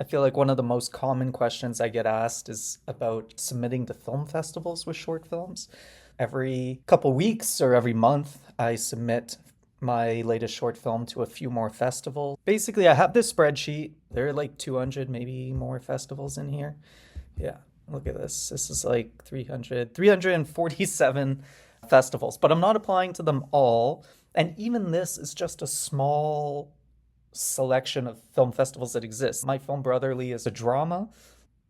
I feel like one of the most common questions I get asked is about submitting to film festivals with short films. Every couple weeks or every month, I submit my latest short film to a few more festivals. Basically, I have this spreadsheet. There are like 200, maybe more festivals in here. Yeah, look at this. This is like 347 festivals, but I'm not applying to them all. And even this is just a small selection of film festivals that exist. My film Brotherly is a drama.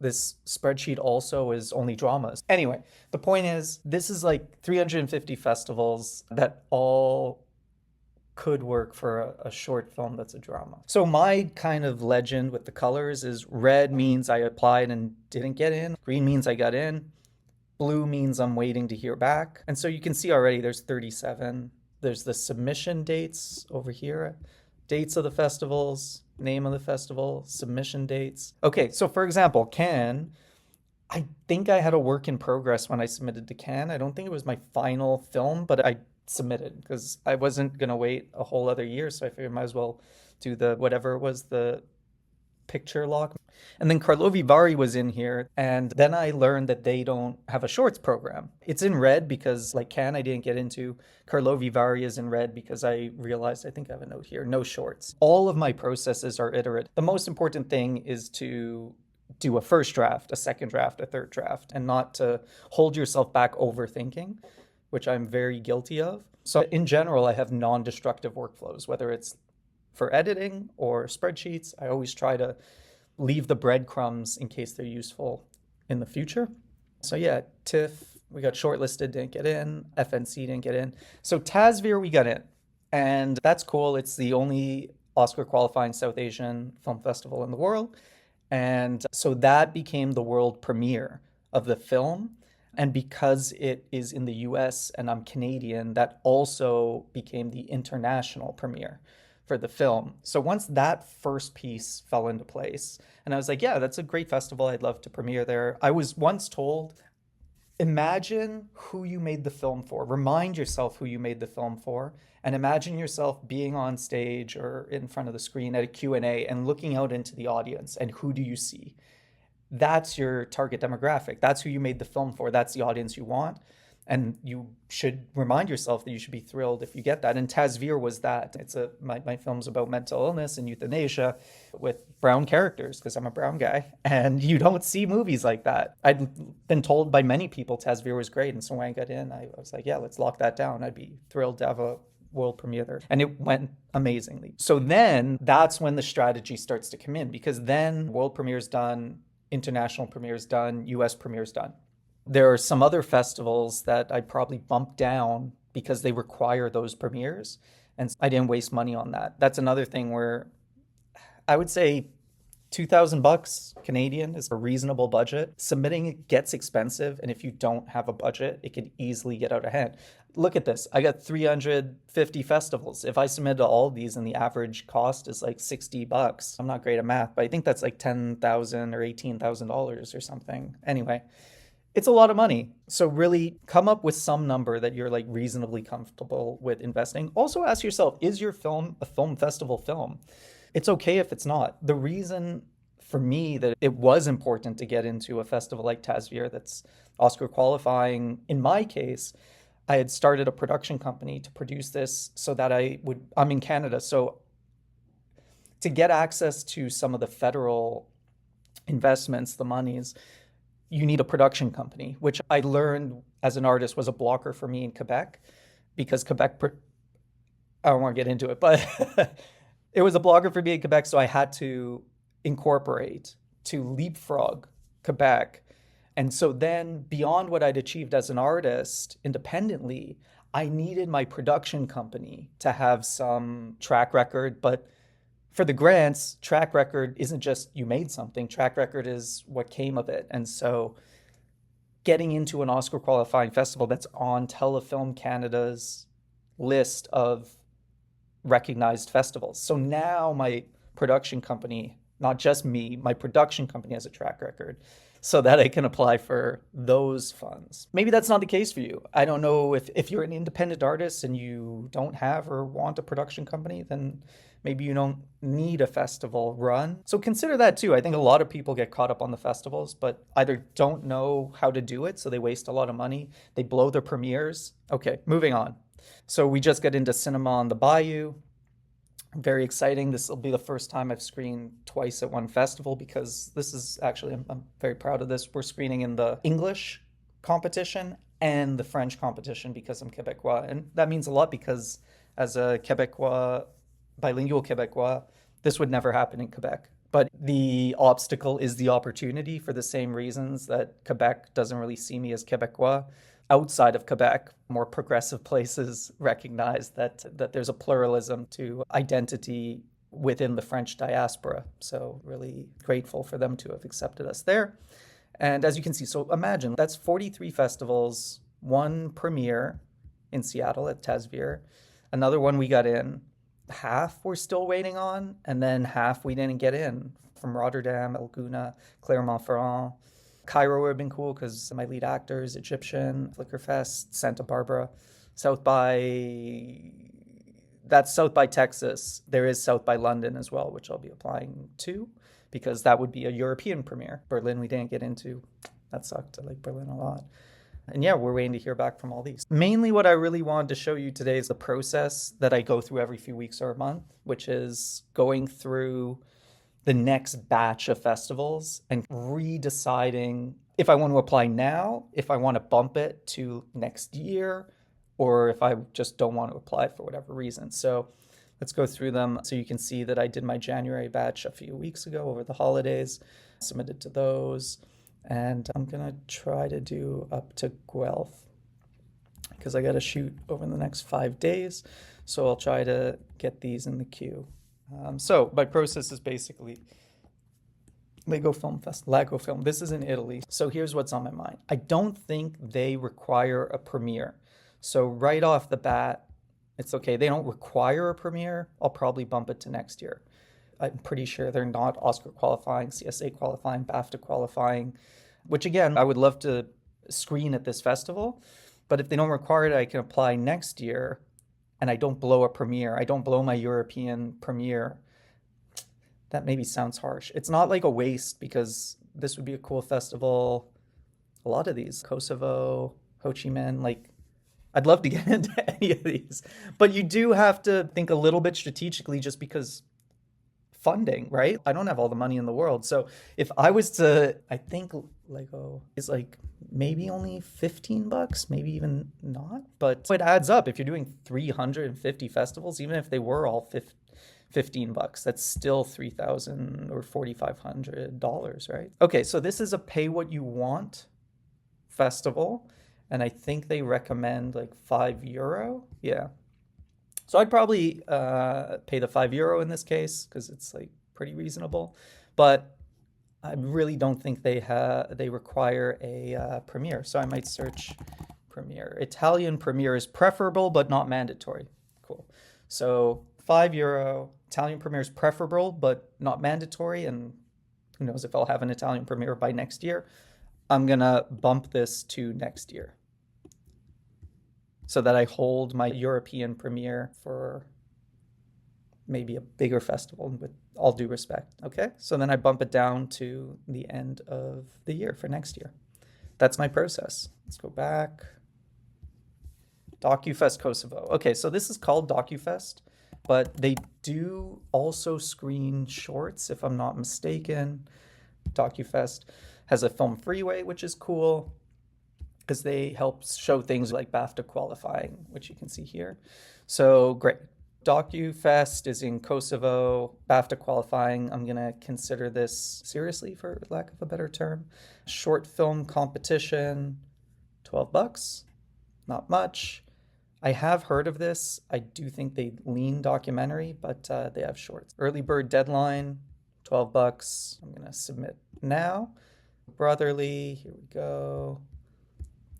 This spreadsheet also is only dramas. Anyway, the point is, this is like 350 festivals that all could work for a short film that's a drama. So my kind of legend with the colors is red means I applied and didn't get in, green means I got in, blue means I'm waiting to hear back. And so you can see already there's 37. There's the submission dates over here, dates of the festivals, name of the festival, submission dates. Okay, so for example, Cannes, I think I had a work in progress when I submitted to Cannes. I don't think it was my final film, but I submitted because I wasn't going to wait a whole other year. So I figured I might as well do the whatever it was, the picture lock. And then Karlovy Vary was in here. And then I learned that they don't have a shorts program. It's in red because, like Cannes, I didn't get into. Karlovy Vary is in red because I realized, I think I have a note here, no shorts. All of my processes are iterative. The most important thing is to do a first draft, a second draft, a third draft, and not to hold yourself back overthinking, which I'm very guilty of. So in general, I have non-destructive workflows, whether it's for editing or spreadsheets. I always try to leave the breadcrumbs in case they're useful in the future. So yeah, TIFF, we got shortlisted, didn't get in. FNC didn't get in. So TASVIR, we got in. And that's cool. It's the only Oscar qualifying South Asian film festival in the world. And so that became the world premiere of the film. And because it is in the US and I'm Canadian, that also became the international premiere for the film. So once that first piece fell into place, and I was like, yeah, that's a great festival. I'd love to premiere there. I was once told, imagine who you made the film for. Remind yourself who you made the film for, and imagine yourself being on stage or in front of the screen at a Q&A and looking out into the audience, and who do you see? That's your target demographic. That's who you made the film for. That's the audience you want. And you should remind yourself that you should be thrilled if you get that. And TASVIR was that. My film's about mental illness and euthanasia with brown characters because I'm a brown guy. And you don't see movies like that. I'd been told by many people TASVIR was great. And so when I got in, I was like, yeah, let's lock that down. I'd be thrilled to have a world premiere there. And it went amazingly. So then that's when the strategy starts to come in, because then world premiere's done, international premiere's done, US premiere's done. There are some other festivals that I probably bumped down because they require those premieres, and I didn't waste money on that. That's another thing where I would say $2,000 Canadian is a reasonable budget. Submitting it gets expensive, and if you don't have a budget, it could easily get out of hand. Look at this. I got 350 festivals. If I submit to all of these and the average cost is like $60, I'm not great at math, but I think that's like $10,000 or $18,000 or something. Anyway, it's a lot of money. So really come up with some number that you're like reasonably comfortable with investing. Also ask yourself, is your film a film festival film? It's okay if it's not. The reason for me that it was important to get into a festival like TASVIR that's Oscar qualifying, in my case, I had started a production company to produce this so that I'm in Canada. So to get access to some of the federal investments, the monies, you need a production company, which I learned as an artist was a blocker for me in Quebec because I don't want to get into it, but it was a blocker for me in Quebec. So I had to incorporate to leapfrog Quebec. And so then beyond what I'd achieved as an artist independently, I needed my production company to have some track record, but for the grants, track record isn't just you made something. Track record is what came of it. And so getting into an Oscar qualifying festival that's on Telefilm Canada's list of recognized festivals. So now my production company, not just me, my production company has a track record so that I can apply for those funds. Maybe that's not the case for you. I don't know if you're an independent artist and you don't have or want a production company, then Maybe you don't need a festival run. So consider that too. I think a lot of people get caught up on the festivals, but either don't know how to do it, so they waste a lot of money, they blow their premieres. Okay, moving on. So we just get into Cinema on the Bayou. Very exciting. This will be the first time I've screened twice at one festival, because this is actually, I'm very proud of this. We're screening in the English competition and the French competition because I'm Quebecois. And that means a lot because as a Quebecois, bilingual Quebecois, this would never happen in Quebec. But the obstacle is the opportunity, for the same reasons that Quebec doesn't really see me as Quebecois. Outside of Quebec, more progressive places recognize that there's a pluralism to identity within the French diaspora. So really grateful for them to have accepted us there. And as you can see, so imagine that's 43 festivals, one premiere in Seattle at Tasvir, another one we got in, half we're still waiting on, and then half we didn't get in, from Rotterdam, Elguna, Clermont-Ferrand. Cairo would have been cool because my lead actor is Egyptian. Flickerfest, Santa Barbara, South by... That's South by Texas. There is South by London as well, which I'll be applying to, because that would be a European premiere. Berlin we didn't get into. That sucked. I like Berlin a lot. And yeah, we're waiting to hear back from all these. Mainly what I really wanted to show you today is the process that I go through every few weeks or a month, which is going through the next batch of festivals and redeciding if I want to apply now, if I want to bump it to next year, or if I just don't want to apply for whatever reason. So let's go through them. So you can see that I did my January batch a few weeks ago over the holidays, submitted to those, and I'm gonna try to do up to Guelph because I gotta shoot over the next 5 days. So I'll try to get these in the queue. So my process is basically Lago Film Fest, Lago Film. This is in Italy. So here's what's on my mind. I don't think they require a premiere. So right off the bat, it's okay. They don't require a premiere. I'll probably bump it to next year. I'm pretty sure they're not Oscar qualifying, CSA qualifying, BAFTA qualifying, which again, I would love to screen at this festival. But if they don't require it, I can apply next year and I don't blow a premiere. I don't blow my European premiere. That maybe sounds harsh. It's not like a waste because this would be a cool festival. A lot of these, Kosovo, Ho Chi Minh, like I'd love to get into any of these. But you do have to think a little bit strategically just because funding, right? I don't have all the money in the world. So if I was to, I think Lego is like maybe only $15, maybe even not, but it adds up. If you're doing 350 festivals, even if they were all $15, that's still $3,000 or $4,500, right? Okay, so this is a pay what you want festival, and I think they recommend like €5. Yeah. So I'd probably pay the €5 in this case because it's like pretty reasonable, but I really don't think they require a premiere. So I might search premiere. Italian premiere is preferable but not mandatory. Cool. So €5. Italian premiere is preferable but not mandatory, and who knows if I'll have an Italian premiere by next year. I'm gonna bump this to next year, so that I hold my European premiere for maybe a bigger festival, with all due respect, okay? So then I bump it down to the end of the year for next year. That's my process. Let's go back. DocuFest Kosovo. Okay, so this is called DocuFest, but they do also screen shorts, if I'm not mistaken. DocuFest has a film freeway, which is cool, because they help show things like BAFTA qualifying, which you can see here. So great. DocuFest is in Kosovo, BAFTA qualifying. I'm gonna consider this seriously, for lack of a better term. Short film competition, $12, not much. I have heard of this. I do think they lean documentary, but they have shorts. Early bird deadline, $12. I'm gonna submit now. Brotherly, here we go.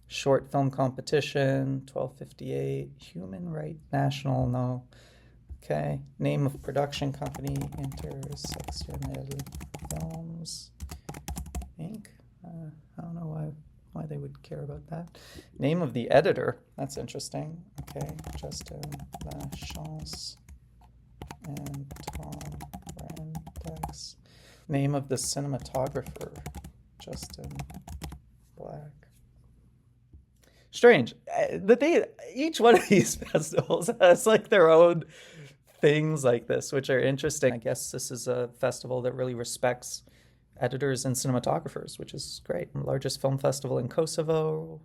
Short film competition, $12.58. Human Right National, no. Okay. Name of production company, Interseccional Films, Inc. I don't know why they would care about that. Name of the editor, that's interesting. Okay, Justin Lachance. and Tom Randek's. Name of the cinematographer, Justin Black. Strange. Each one of these festivals has like their own things like this, which are interesting. I guess this is a festival that really respects editors and cinematographers, which is great. Largest film festival in Kosovo.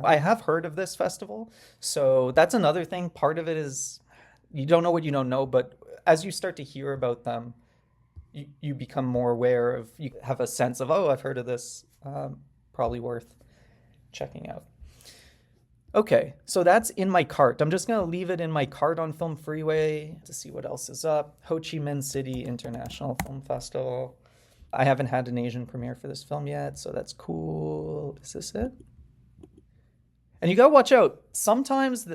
I have heard of this festival, so that's another thing. Part of it is you don't know what you don't know, but as you start to hear about them, you become more aware of, you have a sense of, oh, I've heard of this, probably worth checking out. Okay, so that's in my cart. I'm just gonna leave it in my cart on Film Freeway to see what else is up. Ho Chi Minh City International Film Festival. I haven't had an Asian premiere for this film yet, so that's cool. Is this it? And you gotta watch out. Sometimes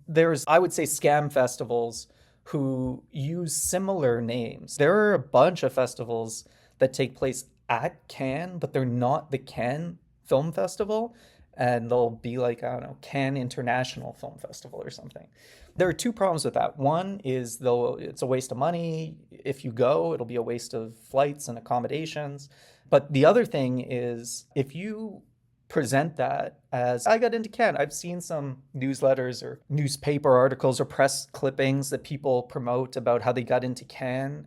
there's, I would say, scam festivals who use similar names. There are a bunch of festivals that take place at Cannes, but they're not the Cannes Film Festival. And they'll be like, I don't know, Cannes International Film Festival or something. There are two problems with that. One is, though, it's a waste of money. If you go, it'll be a waste of flights and accommodations. But the other thing is, if you present that as, I got into Cannes, I've seen some newsletters or newspaper articles or press clippings that people promote about how they got into Cannes,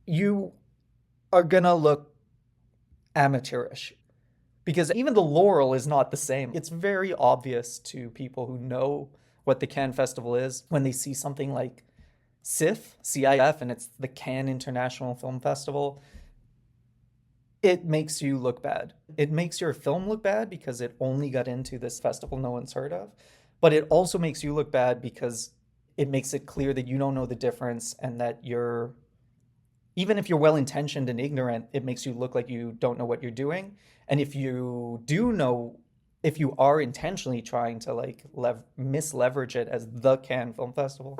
you are gonna look amateurish. Because even the laurel is not the same. It's very obvious to people who know what the Cannes Festival is when they see something like CIF, and it's the Cannes International Film Festival. It makes you look bad. It makes your film look bad because it only got into this festival no one's heard of. But it also makes you look bad because it makes it clear that you don't know the difference, and that you're, even if you're well-intentioned and ignorant, it makes you look like you don't know what you're doing. And if you do know, if you are intentionally trying to like misleverage it as the Cannes Film Festival,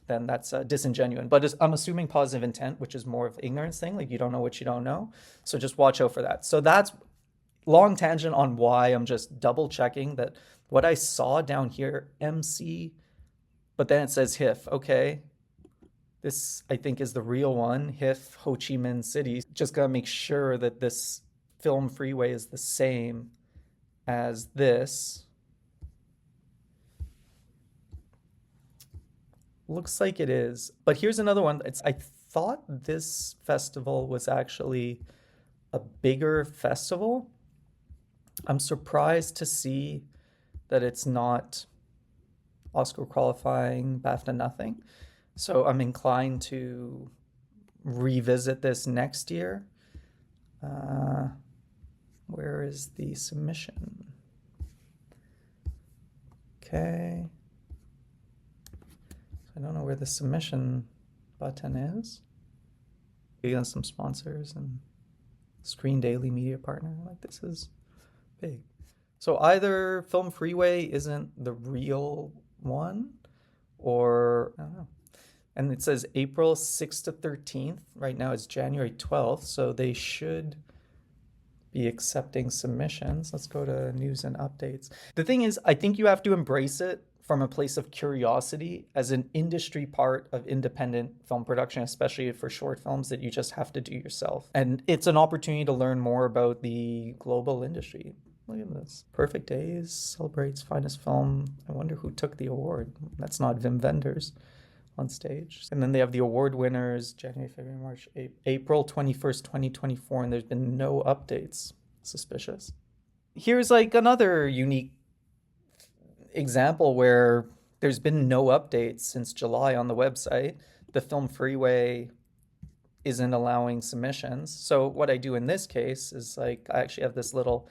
then that's disingenuous. But I'm assuming positive intent, which is more of ignorance thing, like you don't know what you don't know. So just watch out for that. So that's long tangent on why I'm just double checking that what I saw down here, MC, but then it says HIF. Okay, this I think is the real one, HIF Ho Chi Minh City. Just gotta make sure that this Film Freeway is the same as this. Looks like it is. But here's another one. I thought this festival was actually a bigger festival. I'm surprised to see that it's not Oscar qualifying, BAFTA nothing. So I'm inclined to revisit this next year. Where is the submission? Okay. I don't know where the submission button is. We got some sponsors and Screen Daily media partner. Like, this is big. So either Film Freeway isn't the real one, or I don't know. And it says April 6th to 13th. Right now it's January 12th, so they should be accepting submissions. Let's go to news and updates. The thing is, I think you have to embrace it from a place of curiosity as an industry part of independent film production, especially for short films that you just have to do yourself. And it's an opportunity to learn more about the global industry. Look at this. Perfect Days celebrates finest film. I wonder who took the award. That's not Wim Wenders on stage. And then they have the award winners, January, February, March, April 21st, 2024, and there's been no updates. Suspicious. Here's like another unique example where there's been no updates since July on the website. The Film Freeway isn't allowing submissions. So what I do in this case is like, I actually have this little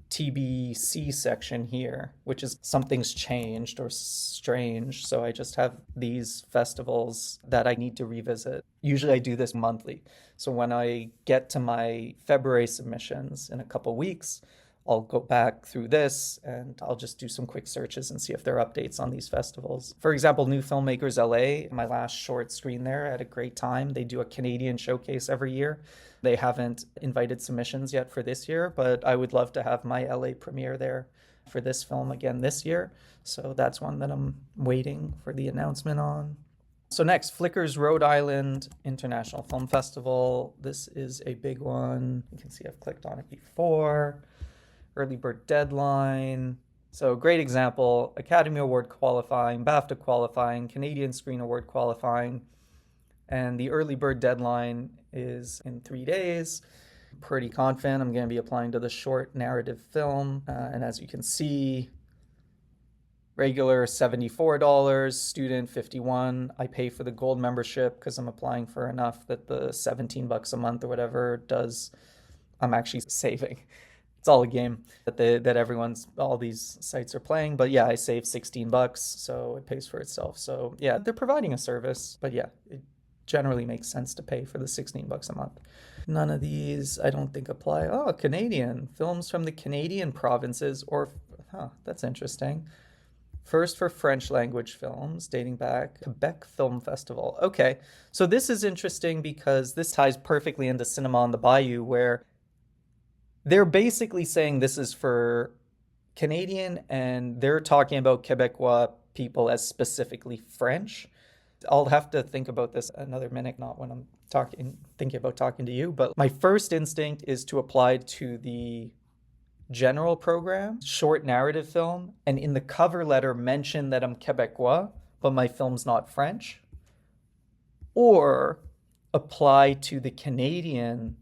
TBC section here, which is something's changed or strange. So I just have these festivals that I need to revisit. Usually I do this monthly. So when I get to my February submissions in a couple weeks, I'll go back through this and I'll just do some quick searches and see if there are updates on these festivals. For example, New Filmmakers LA, my last short screen there, I had a great time. They do a Canadian showcase every year. They haven't invited submissions yet for this year, but I would love to have my LA premiere there for this film again this year. So that's one that I'm waiting for the announcement on. So next, Flicker's Rhode Island International Film Festival. This is a big one. You can see I've clicked on it before. Early bird deadline. So great example, Academy Award qualifying, BAFTA qualifying, Canadian Screen Award qualifying, and the early bird deadline is in 3 days. Pretty confident I'm going to be applying to the short narrative film, and as you can see, regular $74, student $51. I pay for the gold membership because I'm applying for enough that the $17 a month or whatever does, I'm actually saving. It's all a game that all these sites are playing. But yeah, I save $16, so it pays for itself. So yeah, they're providing a service, but yeah, it generally makes sense to pay for the $16 a month. None of these I don't think apply. Oh, Canadian films from the Canadian provinces, that's interesting. First for French language films, dating back Quebec Film Festival. Okay, so this is interesting because this ties perfectly into Cinema on the Bayou, where they're basically saying this is for Canadian, and they're talking about Quebecois people as specifically French. I'll have to think about this another minute, not when I'm thinking about talking to you, but my first instinct is to apply to the general program, short narrative film, and in the cover letter mention that I'm Quebecois, but my film's not French, or apply to the Canadian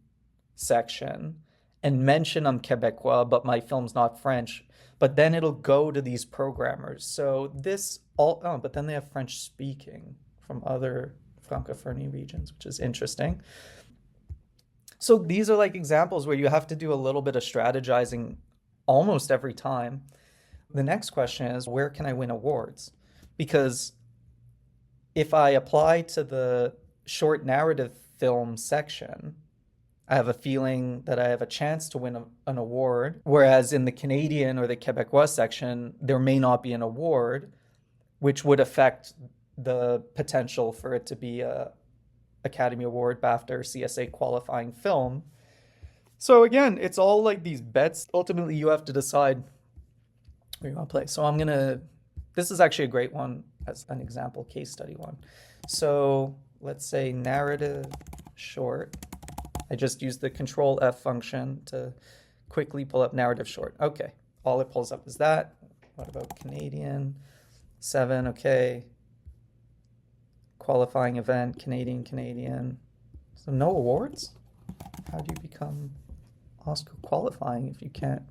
section and mention I'm Quebecois, but my film's not French, but then it'll go to these programmers. So but then they have French speaking from other Francophonie regions, which is interesting. So these are like examples where you have to do a little bit of strategizing almost every time. The next question is, where can I win awards? Because if I apply to the short narrative film section, I have a feeling that I have a chance to win an award, whereas in the Canadian or the Quebecois section, there may not be an award, which would affect the potential for it to be a Academy Award, BAFTA, or CSA qualifying film. So again, it's all like these bets. Ultimately, you have to decide where you want to play. So this is actually a great one as an example case study one. So let's say narrative short. I just used the Control F function to quickly pull up narrative short. Okay, all it pulls up is that. What about Canadian? 7, okay. Qualifying event, Canadian. So no awards? How do you become Oscar qualifying if you can't?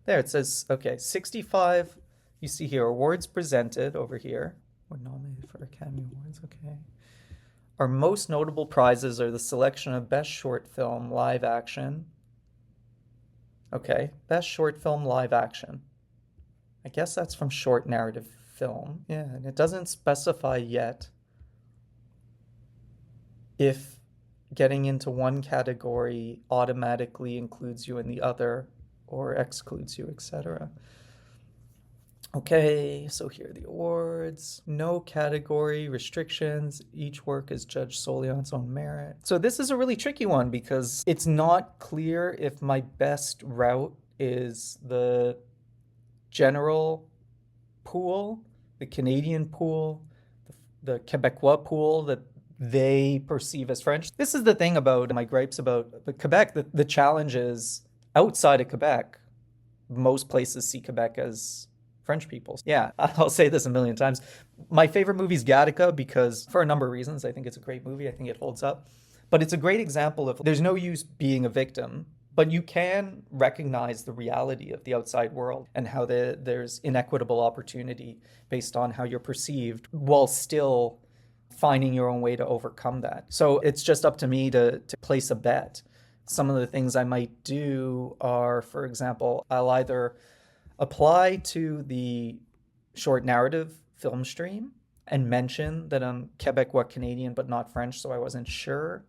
There, it says, okay, 65. You see here, awards presented over here. We're nominated for Academy Awards, okay. Our most notable prizes are the selection of Best Short Film Live Action. Okay, Best Short Film Live Action. I guess that's from short narrative film. Yeah, and it doesn't specify yet if getting into one category automatically includes you in the other or excludes you, etc. Okay, so here are the awards. No category restrictions. Each work is judged solely on its own merit. So this is a really tricky one because it's not clear if my best route is the general pool, the Canadian pool, the Quebecois pool that they perceive as French. This is the thing about my gripes about Quebec. The challenge is outside of Quebec, most places see Quebec as French people. Yeah, I'll say this a million times. My favorite movie is Gattaca because for a number of reasons. I think it's a great movie. I think it holds up. But it's a great example of there's no use being a victim, but you can recognize the reality of the outside world and how there's inequitable opportunity based on how you're perceived while still finding your own way to overcome that. So it's just up to me to place a bet. Some of the things I might do are, for example, I'll either apply to the short narrative film stream and mention that I'm Quebecois Canadian but not French, so I wasn't sure,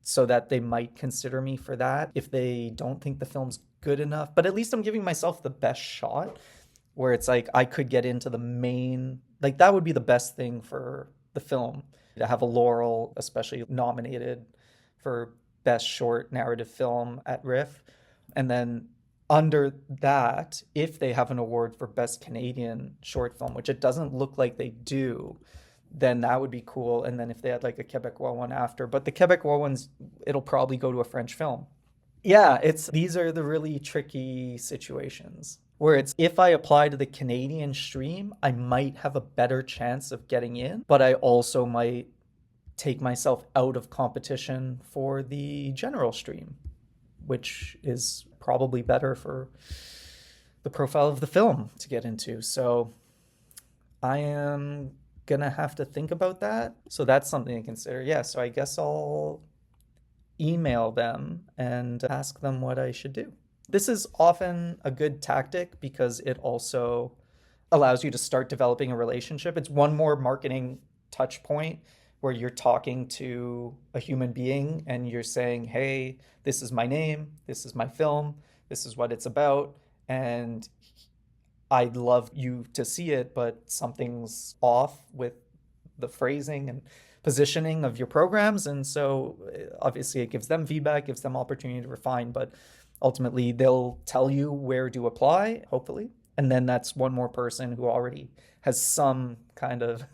so that they might consider me for that if they don't think the film's good enough. But at least I'm giving myself the best shot, where it's like I could get into the main, like that would be the best thing for the film, to have a laurel, especially nominated for best short narrative film at RIF. And then under that, if they have an award for best Canadian short film, which it doesn't look like they do, then that would be cool. And then if they had like a Quebecois one after, but the Quebecois ones, it'll probably go to a French film. Yeah, it's these are the really tricky situations where it's if I apply to the Canadian stream, I might have a better chance of getting in, but I also might take myself out of competition for the general stream, which is probably better for the profile of the film to get into. So I am gonna have to think about that. So that's something to consider. Yeah, so I guess I'll email them and ask them what I should do. This is often a good tactic because it also allows you to start developing a relationship. It's one more marketing touch point where you're talking to a human being and you're saying, hey, this is my name, this is my film, this is what it's about, and I'd love you to see it, but something's off with the phrasing and positioning of your programs. And so obviously it gives them feedback, gives them opportunity to refine, but ultimately they'll tell you where to apply, hopefully. And then that's one more person who already has some kind of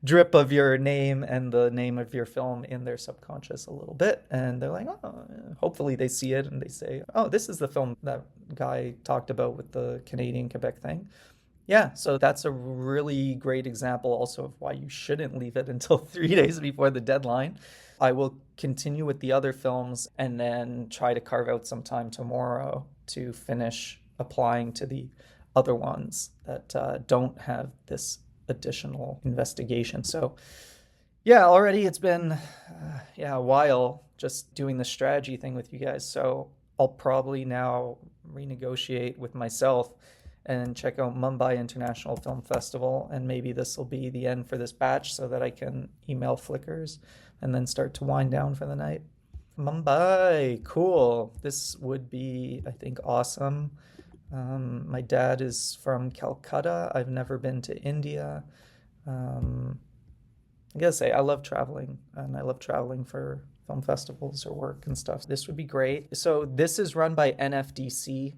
drip of your name and the name of your film in their subconscious a little bit. And they're like, oh, hopefully they see it and they say, oh, this is the film that guy talked about with the Canadian Quebec thing. Yeah, so that's a really great example also of why you shouldn't leave it until 3 days before the deadline. I will continue with the other films and then try to carve out some time tomorrow to finish applying to the other ones that don't have this additional investigation. So yeah, already it's been a while just doing the strategy thing with you guys. So I'll probably now renegotiate with myself and check out Mumbai International Film Festival. And maybe this will be the end for this batch so that I can email flickers and then start to wind down for the night. Mumbai, cool. This would be, I think, awesome. My dad is from Calcutta. I've never been to India. I gotta say, I love traveling, and I love traveling for film festivals or work and stuff. This would be great. So this is run by NFDC,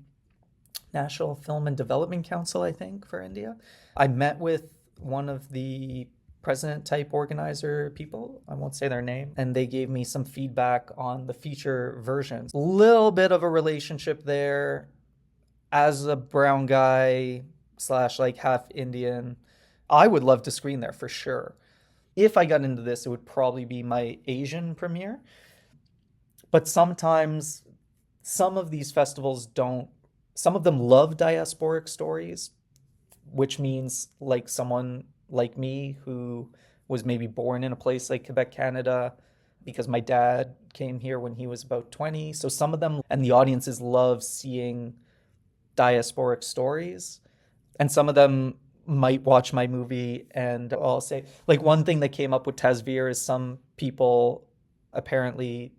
National Film and Development Council, I think, for India. I met with one of the president type organizer people, I won't say their name, and they gave me some feedback on the feature versions. Little bit of a relationship there. As a brown guy slash like half Indian, I would love to screen there for sure. If I got into this, it would probably be my Asian premiere. But sometimes some of these festivals don't, some of them love diasporic stories, which means like someone like me who was maybe born in a place like Quebec, Canada, because my dad came here when he was about 20. So some of them and the audiences love seeing diasporic stories. And some of them might watch my movie and I'll say, like, one thing that came up with Tasveer is some people apparently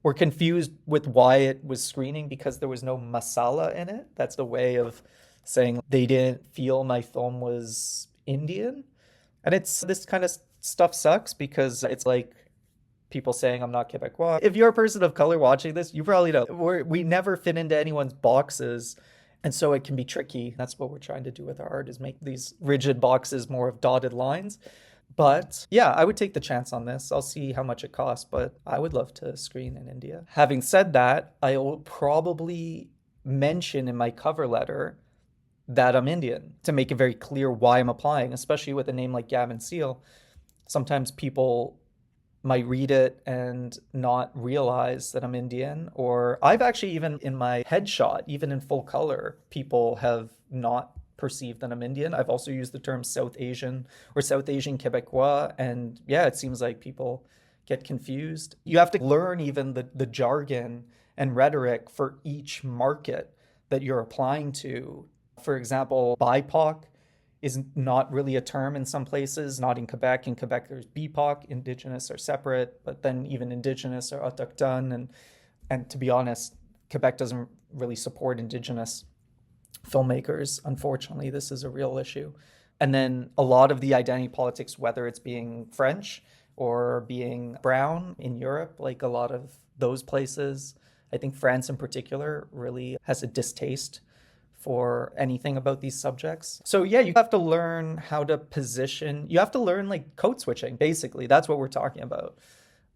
were confused with why it was screening because there was no masala in it. That's the way of saying they didn't feel my film was Indian. And it's this kind of stuff sucks because it's like people saying I'm not Quebecois. If you're a person of color watching this, you probably know we never fit into anyone's boxes. And so it can be tricky. That's what we're trying to do with our art is make these rigid boxes more of dotted lines. But yeah, I would take the chance on this. I'll see how much it costs, but I would love to screen in India. Having said that, I will probably mention in my cover letter that I'm Indian to make it very clear why I'm applying, especially with a name like Gavin Seal. Sometimes people might read it and not realize that I'm Indian. Or I've actually, even in my headshot, even in full color, people have not perceived that I'm Indian. I've also used the term South Asian or South Asian Quebecois. And yeah, it seems like people get confused. You have to learn even the jargon and rhetoric for each market that you're applying to. For example, BIPOC is not really a term in some places, not in Quebec. In Quebec, there's BIPOC, Indigenous are separate, but then even Indigenous are autochtone. And to be honest, Quebec doesn't really support Indigenous filmmakers. Unfortunately, this is a real issue. And then a lot of the identity politics, whether it's being French or being brown in Europe, like a lot of those places, I think France in particular really has a distaste for anything about these subjects. So yeah, you have to learn how to position. You have to learn like code switching, basically. That's what we're talking about.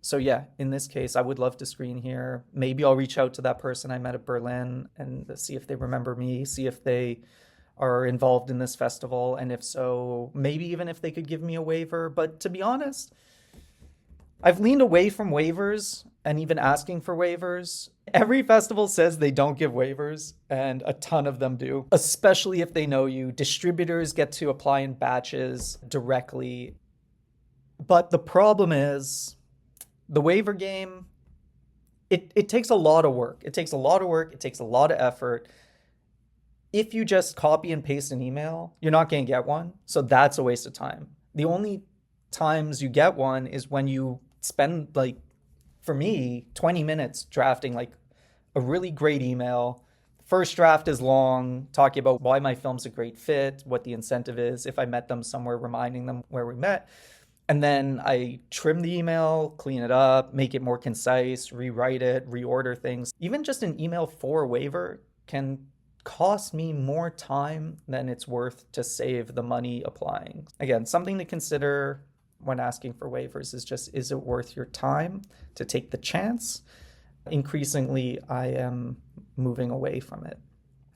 So yeah, in this case, I would love to screen here. Maybe I'll reach out to that person I met at Berlin and see if they remember me, see if they are involved in this festival, and if so, maybe even if they could give me a waiver. But to be honest, I've leaned away from waivers and even asking for waivers. Every festival says they don't give waivers, and a ton of them do, especially if they know you. Distributors get to apply in batches directly. But the problem is the waiver game, it takes a lot of work. It takes a lot of work. It takes a lot of effort. If you just copy and paste an email, you're not going to get one. So that's a waste of time. The only times you get one is when you spend, like, for me, 20 minutes drafting like a really great email. First draft is long, talking about why my film's a great fit, what the incentive is, if I met them somewhere, reminding them where we met. And then I trim the email, clean it up, make it more concise, rewrite it, reorder things. Even just an email for a waiver can cost me more time than it's worth to save the money applying. Again, something to consider when asking for waivers is just, is it worth your time to take the chance? Increasingly, I am moving away from it.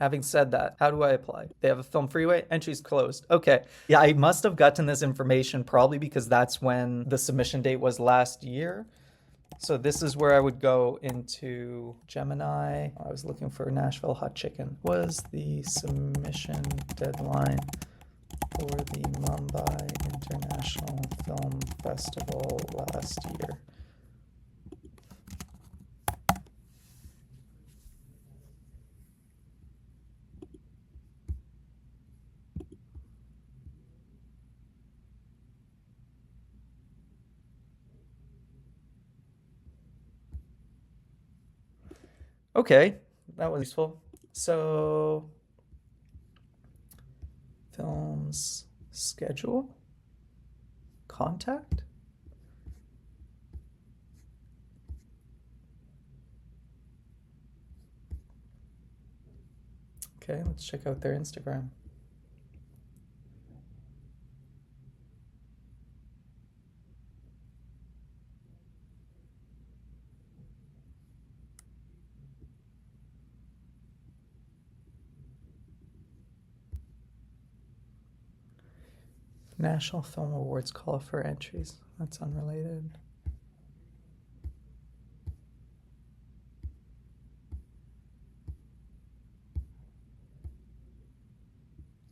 Having said that, how do I apply? They have a film freeway, entries closed. Okay. Yeah, I must have gotten this information probably because that's when the submission date was last year. So this is where I would go into Gemini. I was looking for Nashville Hot Chicken. Was the submission deadline for the Mumbai International Film Festival last year? Okay, that was useful. So, films schedule, contact. Okay, let's check out their Instagram. National Film Awards call for entries. That's unrelated.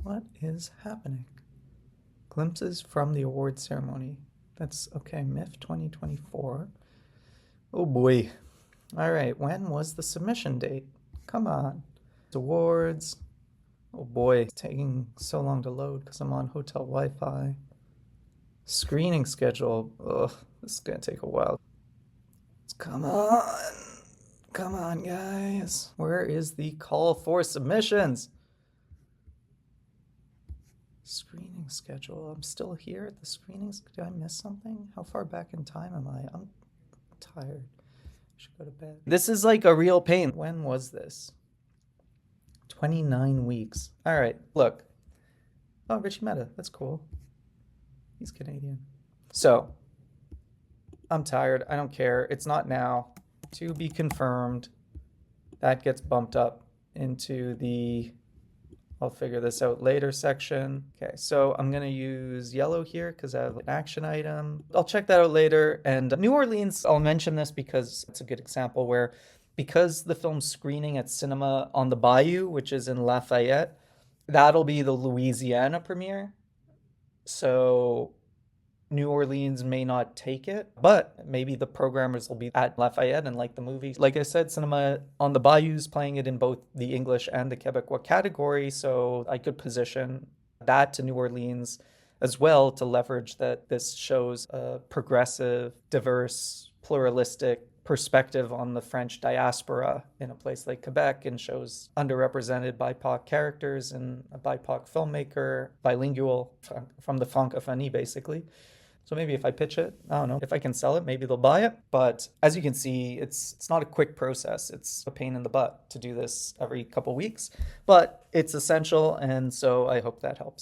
What is happening? Glimpses from the award ceremony. That's okay, MIF 2024. Oh boy. All right, when was the submission date? Come on. Awards. Oh boy, it's taking so long to load because I'm on hotel Wi-Fi. Screening schedule. Ugh, this is gonna take a while. Come on. Come on, guys. Where is the call for submissions? Screening schedule. I'm still here at the screenings. Did I miss something? How far back in time am I? I'm tired. I should go to bed. This is like a real pain. When was this? 29 weeks. All right, look. Oh, Richie Meta. That's cool. He's Canadian. So, I'm tired. I don't care. It's not now. To be confirmed. That gets bumped up into the I'll figure this out later section. Okay, so I'm gonna use yellow here because I have an action item. I'll check that out later. And New Orleans, I'll mention this because it's a good example where, because the film's screening at Cinema on the Bayou, which is in Lafayette, that'll be the Louisiana premiere. So New Orleans may not take it, but maybe the programmers will be at Lafayette and like the movie. Like I said, Cinema on the Bayou's playing it in both the English and the Quebecois category, so I could position that to New Orleans as well to leverage that this shows a progressive, diverse, pluralistic perspective on the French diaspora in a place like Quebec and shows underrepresented BIPOC characters and a BIPOC filmmaker, bilingual from the francophonie basically. So maybe if I pitch it, I don't know, if I can sell it, maybe they'll buy it. But as you can see, it's not a quick process. It's a pain in the butt to do this every couple weeks, but it's essential, and so I hope that helps.